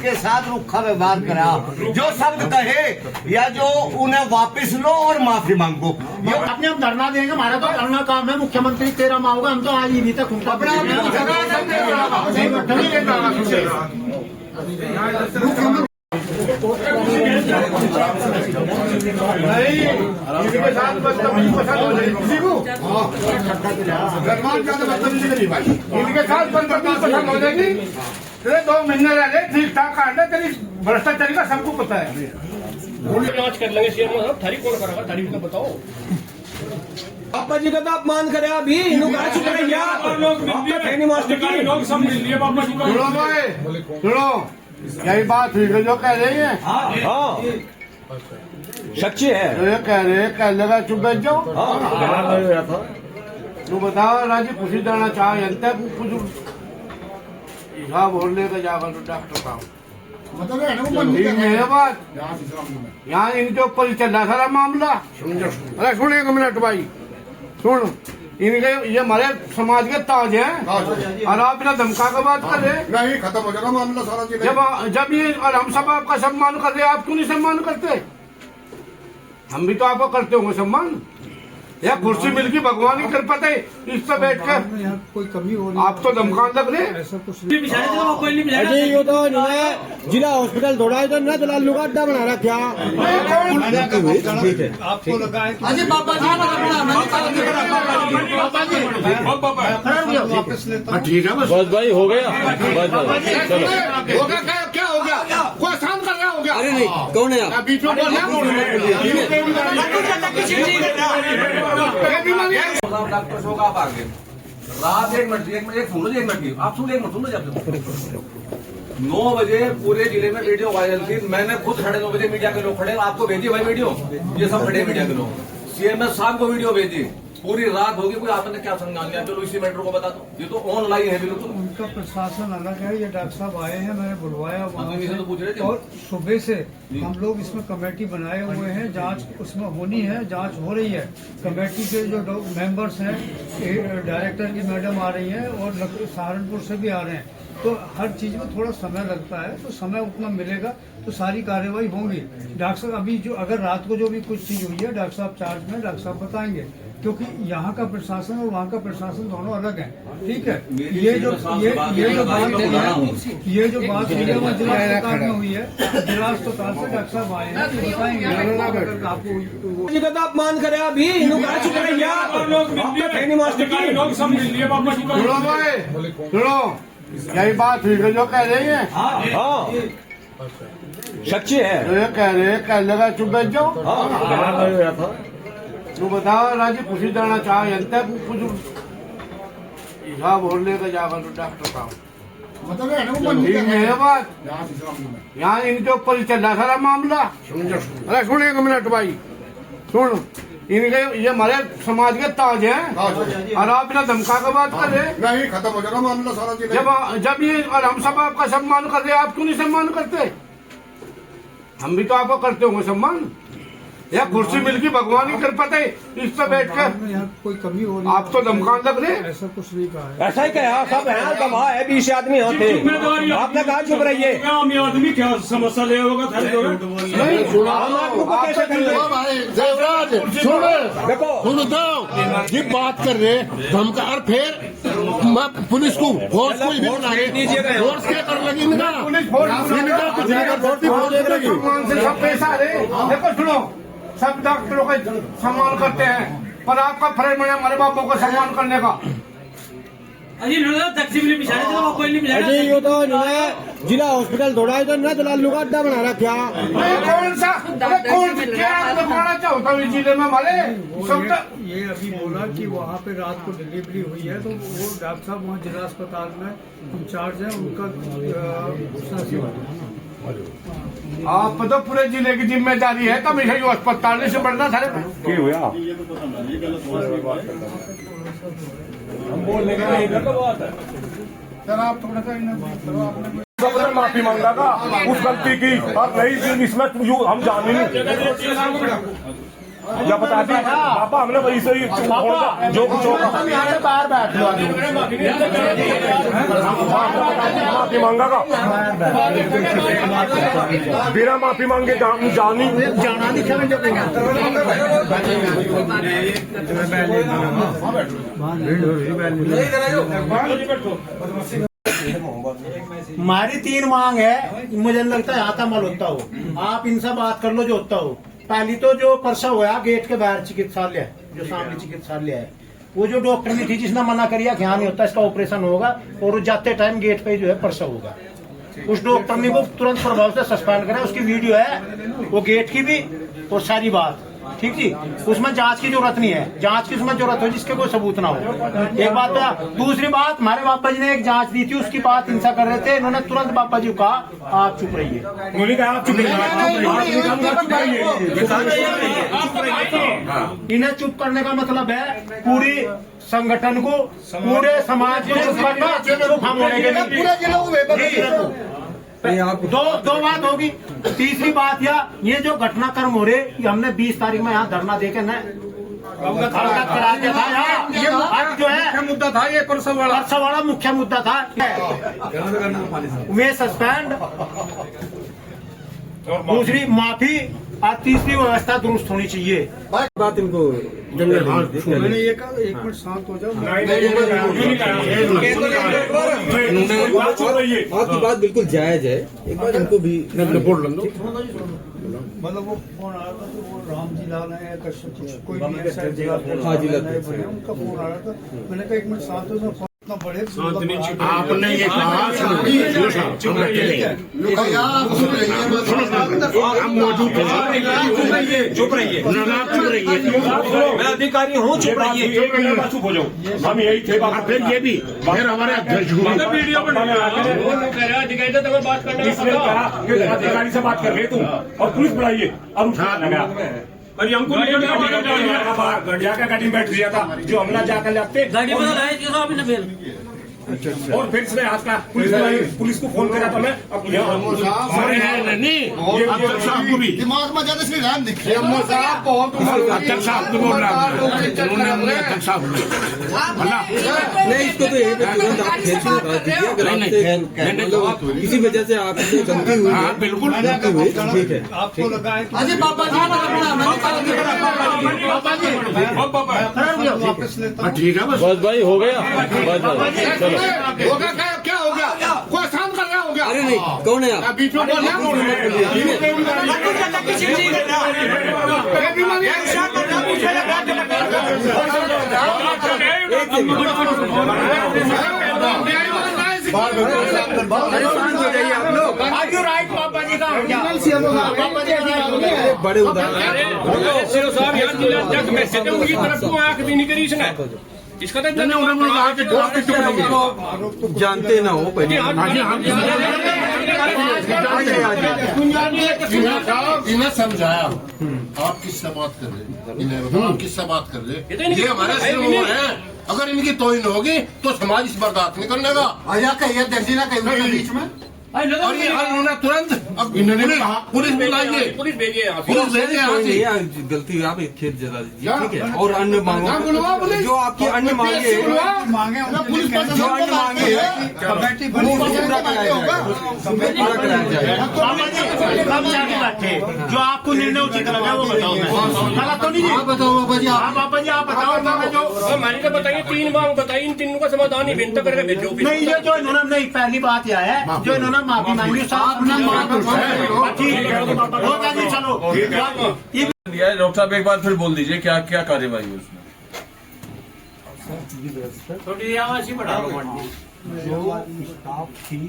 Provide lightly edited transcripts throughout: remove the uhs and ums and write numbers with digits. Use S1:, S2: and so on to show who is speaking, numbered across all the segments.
S1: के साथ रुखा व्यवहार करा। जो शब्द कहे या जो उन्हें वापस लो और माफी मांगो।
S2: अपने आप धरना देंगे, हमारा तो धरना काम है। मुख्यमंत्री 13 माह होगा, हम तो आज ही तक
S3: इनके साथ बदतमीजी पसंद हो जाएगी किसी को। इनके साथ बदतमीजी पसंद हो जाएगी। तेरे 2 महीने रह गए, ठीक ठाक काटने, तेरी भ्रष्टाचारी का सबको पता है।
S2: जांच कर लेंगे सीएम साहब, थारी कौन करेगा, तारीफ का बताओ।
S4: पापा जी का तो अपमान करे अभी
S3: सुनो, यही बात हुई जो कह रही है।
S4: हाँ सच्ची है।
S3: ये कह रहे हैं कह लगा चुप बैठ जाओ। तू बताओ राजी खुशी जाना चाह जनता कुछ बोलने का जाकर डॉक्टर साहब मतलब बात यहाँ इनके ऊपर ही चल रहा सारा मामला। अरे सुन 1 मिनट भाई, सुन, इनके ये हमारे समाज के ताज हैं और आप इतना धमका के बात कर रहे।
S5: नहीं, खत्म हो जाएगा मामला सारा।
S3: जब ये और हम सब आपका सम्मान कर रहे हैं, आप क्यों नहीं सम्मान करते? हम भी तो आपको करते होंगे सम्मान। या कुर्सी मिलगी भगवान ही कर पाते इस पर बैठ कर।
S2: कोई कमी हो
S3: आप तो धमकान लग रहे।
S2: ऐसा कुछ
S4: अजय यो तो जिला हॉस्पिटल दौड़ा इधर ना तो लालू का अड्डा बना रखा।
S2: आपको लगा है
S1: अजय पापा जी
S2: वापस लेता
S3: ठीक है,
S4: बस भाई हो गया। चलो
S3: हो गया। क्या हो गया? कोई आसान कर रहा हो गया?
S4: अरे नहीं, कौन है आप?
S3: बीच में
S6: डॉक्टर शो का आप आगे रात 1 मिनट एक सुनो, 1 मिनट की आप सुनो, 1 मिनट सुनो। जब 9 बजे पूरे जिले में वीडियो वायरल थी, मैंने खुद 9:30 बजे मीडिया के लोग खड़े, आपको भेजी भाई वीडियो, ये सब खड़े मीडिया के लोग। सीएमएस साहब को वीडियो भेजी, पूरी रात होगी, कोई आपने क्या संज्ञान लिया? चलो इसी मैटर को बता दो, ये तो ऑनलाइन है बिल्कुल।
S2: उनका प्रशासन अलग है। ये डॉक्टर साहब आए हैं, मैंने बुलवाया वहाँ से,
S6: तो पूछ रहे थे
S2: और सुबह से हम लोग इसमें कमेटी बनाए हुए हैं। जांच उसमें होनी है, जांच हो रही है। कमेटी के जो मेंबर्स हैं, डायरेक्टर की मैडम आ रही हैं और सहारनपुर से भी आ रहे हैं। तो हर चीज में थोड़ा समय लगता है, तो समय उतना मिलेगा तो सारी कार्यवाही होंगी। डॉक्टर साहब अभी जो अगर रात को जो भी कुछ चीज हुई है, डॉक्टर साहब चार्ज में, डॉक्टर साहब बताएंगे, क्योंकि यहाँ का प्रशासन और वहाँ का प्रशासन दोनों अलग है। ठीक है, ये जो बात मीडिया में जिला अस्पताल में हुई है, जिला अस्पताल से डॉक्टर साहब आए हैं, बताएंगे आपको।
S4: जी का तो अपमान करे अभी
S3: सुनो, यही बात हुई जो कह रही है।
S4: हाँ सच्ची है।
S3: ये कह रहे हैं कह लगा चुप बैठ जाओ। तू बताओ राजी खुशी जाना चाह जनता कुछ बोलने का जाकर डॉक्टर साहब मतलब बात यहाँ इनके ऊपर ही चल रहा सारा मामला। अरे सुन 1 मिनट भाई, सुन, इनके ये हमारे समाज के ताज हैं और आप इतना धमका के बात कर रहे।
S5: नहीं, खत्म हो जाएगा मामला सारा।
S3: जब ये और हम सब आपका सम्मान कर रहे हैं, आप क्यों नहीं सम्मान करते? हम भी तो आपको करते होंगे सम्मान। या कुर्सी मिलगी भगवान ही कर पाते इस पर बैठ कर।
S2: कोई कमी हो
S3: आप तो धमकान लग रहे।
S2: ऐसा कुछ नहीं कहा है।
S4: ऐसा ही कहा, सब है गवाह है, 20 आदमी होते। आपने कहा चुप रहिए।
S7: आदमी क्या समस्या ले होगा?
S5: देवराज देखो ये बात कर रहे धमका, और फिर पुलिस को फोर्स को भी बना रहे। फोर्स क्या कर लगी इनका?
S3: सब पैसा आ रहे। देखो सुनो, सब डॉक्टरों का सम्मान करते हैं, पर आपका फर्ज बने हमारे बापों का सम्मान करने का।
S4: अजय यो तो जिला हॉस्पिटल दौड़ा इधर ना तो लालू का अड्डा बना रखा।
S3: कौन सा क्या बनाना चाहता हूँ इस जिले में हमारे सब?
S2: ये अभी बोला कि वहाँ पे रात को डिलीवरी हुई है, तो वो डॉक्टर साहब वहाँ जिला अस्पताल में इंचार्ज है, उनका
S3: आप तो पूरे जिले की जिम्मेदारी है, तब यही अस्पताल से बढ़ना सारे
S7: हम बोलने का नहीं कर बात है।
S3: सर आप थोड़ा सा
S7: माफी मांगा था उस गलती की, और नहीं इसमें हम जान ही नहीं। जब बताते हैं पापा हमने वही से ही जो कुछ होगा
S4: बाहर बैठ लो
S7: माफी मांगा का बिना माफी मांगे जानी
S4: जाना नहीं हमारी 3 मांग है। मुझे नहीं लगता यहाँ का मल होता हो। आप इनसे बात कर लो जो होता हो। पहली तो जो परसा हुआ गेट के बाहर चिकित्सालय जो सामने चिकित्सालय है, वो जो डॉक्टर ने थी जिसने मना करिया ध्यान नहीं होता इसका ऑपरेशन होगा और जाते टाइम गेट पे जो है परसा होगा, उस डॉक्टर ने वो तुरंत प्रभाव से सस्पेंड करा। उसकी वीडियो है वो गेट की भी और सारी बात ठीक जी। उसमें जांच की जरूरत नहीं है, जांच की उसमें जरूरत हो जिसके कोई सबूत ना हो। एक बात तो दूसरी बात, हमारे बापा जी ने एक जांच दी थी, उसकी बात हिंसा कर रहे थे, इन्होंने तुरंत बापा जी को कहा आप चुप रहिए।
S7: उन्होंने कहा आप चुप
S4: इन्हें चुप करने का मतलब है पूरी संगठन को, पूरे समाज को चुप करना, चुप हम होने के लिए। दो बात होगी। तीसरी बात ये जो घटनाक्रम हो रहे, कि हमने 20 तारीख में यहाँ धरना देके न अवगत करा दिया था। यहाँ जो है
S3: मुद्दा था ये परसों
S4: वाला मुख्य मुद्दा था वे सस्पेंड, दूसरी माफी और तीसरी व्यवस्था दुरुस्त होनी चाहिए। बात इनको
S2: मैंने ये कहा 1 मिनट शांत हो जाओ।
S4: आपकी बात बिल्कुल जायज है, एक बार इनको भी
S2: मतलब वो फोन आ रहा था तो वो राम जी लाल है कश्यप कोई भी ऐसा
S4: हाँ जी,
S2: उनका फोन आ रहा था। मैंने कहा 1 मिनट शांत हो जाओ, फोन इतना बढ़े
S5: आपने ये कहा हम मौजूद
S7: चुप रहिए मैं अधिकारी हूँ, चुप रहिए चुप हो जाओ। हम यही थे
S5: फिर ये भी फिर हमारे अध्यक्ष
S7: वीडियो अधिकारी से बात कर रहे तुम और पुलिस बुलाइए और उठा लगा और हमको गड़िया का गाड़ी में बैठ गया था जो हमला जाकर लगते गाड़ी में और फिर से आज का पुलिस को फोन करा था मैं
S5: अध्यक्ष साहब को भी
S1: दिमाग में ज्यादा इसलिए ध्यान दिखे
S5: अध्यक्ष साहब को बोल रहा हूँ अध्यक्ष साहब
S4: नहीं, इसको तो यही पे तुरंत आप खेल से हटा दीजिए। अगर आपसे किसी वजह से आपसे गलती हुई है,
S5: बिल्कुल
S4: गलती हुई ठीक है।
S2: आपको लगा है कि
S1: अजी पापा जी
S2: वापस लेता हूँ।
S5: ठीक है बस
S4: बस भाई हो गया, बस चलो।
S5: होगा क्या हो गया? कोई शाम कर रहा हो गया?
S4: अरे नहीं, कौन है आप?
S5: बीच में बोल
S4: बड़े उदाहरण
S7: इसका तो
S4: जानते ना हो पहले।
S5: इन्हें समझाया आप किससे बात कर रहे, इन्हें बताओ आप किससे बात कर रहे। ये हमारे सिर वो है, अगर इनकी तोहिन होगी तो समाज इस बर्दाश्त नहीं करने का।
S1: अजा कहिए दर्जी ना कहिए बीच में
S5: और ये उन्होंने तुरंत अब इन्होंने कहा पुलिस बुलाइए,
S7: पुलिस भेजिए
S5: पुलिस भेजिए यहाँ से।
S4: गलती आप एक खेत जला दीजिए ठीक है। और अन्य मांगों जो आपकी अन्य मांगे
S2: मांगे
S1: पुलिस
S4: जो अन्य मांगे
S2: कमेटी
S4: वो पूरा कराया जाएगा। कब जाके बैठे जो आपको निर्णय उचित लगा वो बताओ। गलत तो नहीं
S1: आप बताओ बाबा जी, आप
S4: बाबा जी आप बताओ। मैं जो
S7: हमारी तो बताइए 3 मांग बताइए, इन तीनों का समाधान ही विनता करके भेजो।
S4: नहीं, ये जो इन्होंने नहीं पहली बात यह है जो इन्होंने माफी मांगी साहब ने चलो
S6: डॉक्टर साहब एक बार फिर बोल दीजिए क्या क्या कार्यवाही है उसमें।
S8: जो स्टाफ थी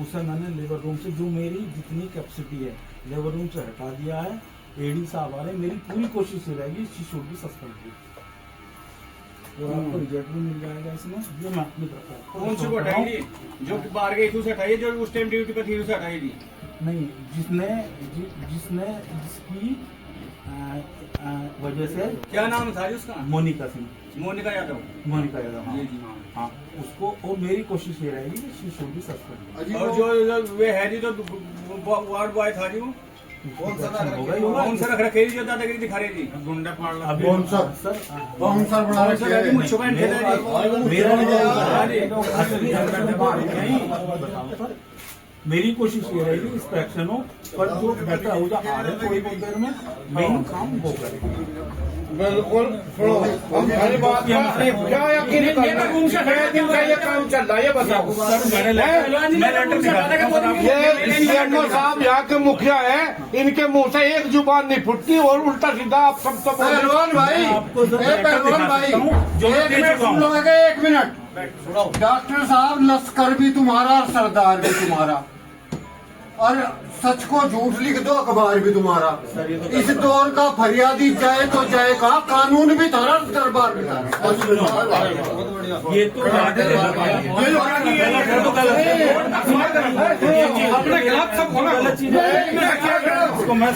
S8: उसे मैंने लेबर रूम से जो मेरी जितनी कैपेसिटी है लेबर रूम से हटा दिया है। एडी साहब आ रहे, मेरी पूरी कोशिश ये रहेगी शी शुड बी सस्पेंडेड और आपको रिजल्ट भी मिल जाएगा इसमें। ये मैं अपनी तरफ
S7: कौन सी को हटाएंगे? जो बाहर गई थी उसे हटाइए, जो उस टाइम ड्यूटी पर थी उसे हटाइए।
S8: नहीं, जिसने जिसकी वजह से
S7: क्या नाम था उसका?
S8: मोनिका सिंह,
S7: मोनिका यादव।
S8: मोनिका यादव हाँ,
S7: जी हाँ।
S8: हाँ उसको और मेरी कोशिश ये रहेगी कि शी शुड बी सस्पेंडेड।
S7: और जो वे है जी जो वार्ड बॉय था जी कौन सा रख रखे जी दादागिरी दिखा रहे जी गुंडा पाड़
S5: कौन सा बना रखे हैं?
S8: मेरी कोशिश ये रहेगी इंस्पेक्शन हो, पर जो बेटर हो जा आ रहे हैं थोड़ी बहुत देर में मेन काम वो करेंगे।
S3: बिल्कुल सुनो, हम हर बात का क्या यकीन करना है? छह दिन का ये काम चल रहा है, ये बताओ। ये सीएमओ साहब यहाँ के मुखिया है, इनके मुंह से एक जुबान नहीं फुटती और उल्टा सीधा आप सब तो
S5: पहलवान भाई, पहलवान भाई, एक मिनट सुन लोगे, एक मिनट। डॉक्टर साहब, लश्कर भी तुम्हारा और सरदार भी तुम्हारा, और सच को झूठ लिख दो अखबार भी तुम्हारा। इस दौर का फरियादी जाए तो जाए कहा, कानून भी थारा, दरबार भी थारा।
S8: ये तो
S3: अपने खिलाफ सब होना गलत चीज है।
S8: उसको मैं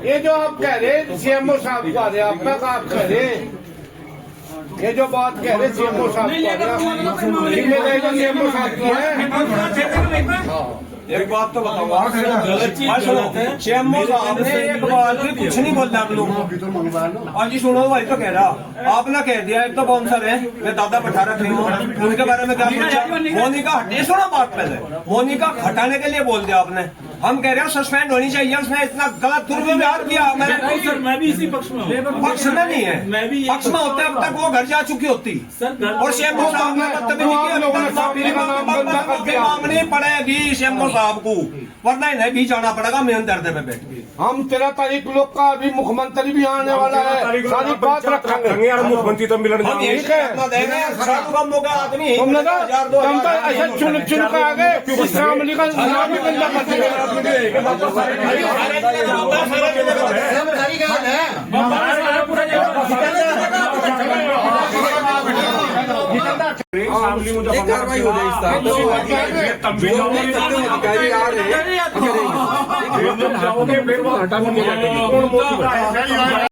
S3: ये जो आप कह रहे सीएमओ साहब को आ रहे, आप कह रहे ये जो बात कह रहे सीएमओ साहब को सीएमओ साहब को है।
S6: एक बात तो बताओ, सीएमओ साहब ने एक बात भी कुछ नहीं बोला आप लोगों को। और जी सुनो, भाई तो कह रहा आपने कह दिया एक तो बाउंसर है, मैं दादा बैठा रख रही हूँ, उनके बारे में क्या पूछा? मोनिका हटे, सुनो बात पहले, मोनिका हटाने के लिए बोल दिया आपने। हम कह रहे हैं सस्पेंड होनी चाहिए, उसने इतना गलत दुर्व्यवहार किया।
S8: सर मैं भी इसी पक्ष में हूँ।
S6: पक्ष में नहीं है,
S8: मैं भी
S6: पक्ष में होता अब तक वो घर जा चुकी होती।
S8: सर
S6: और सीएमओ साहब ने मांगनी पड़ेगी सीएमओ साहब को, वरना इन्हें भी जाना पड़ेगा मेन दर्द पे बैठ के।
S3: हम 13 तारीख लोग का अभी मुख्यमंत्री भी आने वाला है, सारी बात रखेंगे।
S7: मुख्यमंत्री तो मिलन
S6: हम यही कहना देंगे, साधु कम होगा आदमी
S3: तुमने तो जनता ऐसे चुन के आगे इस फैमिली का नाम भी गंदा कर दिया।
S7: कार्रवाई हो जाएगी।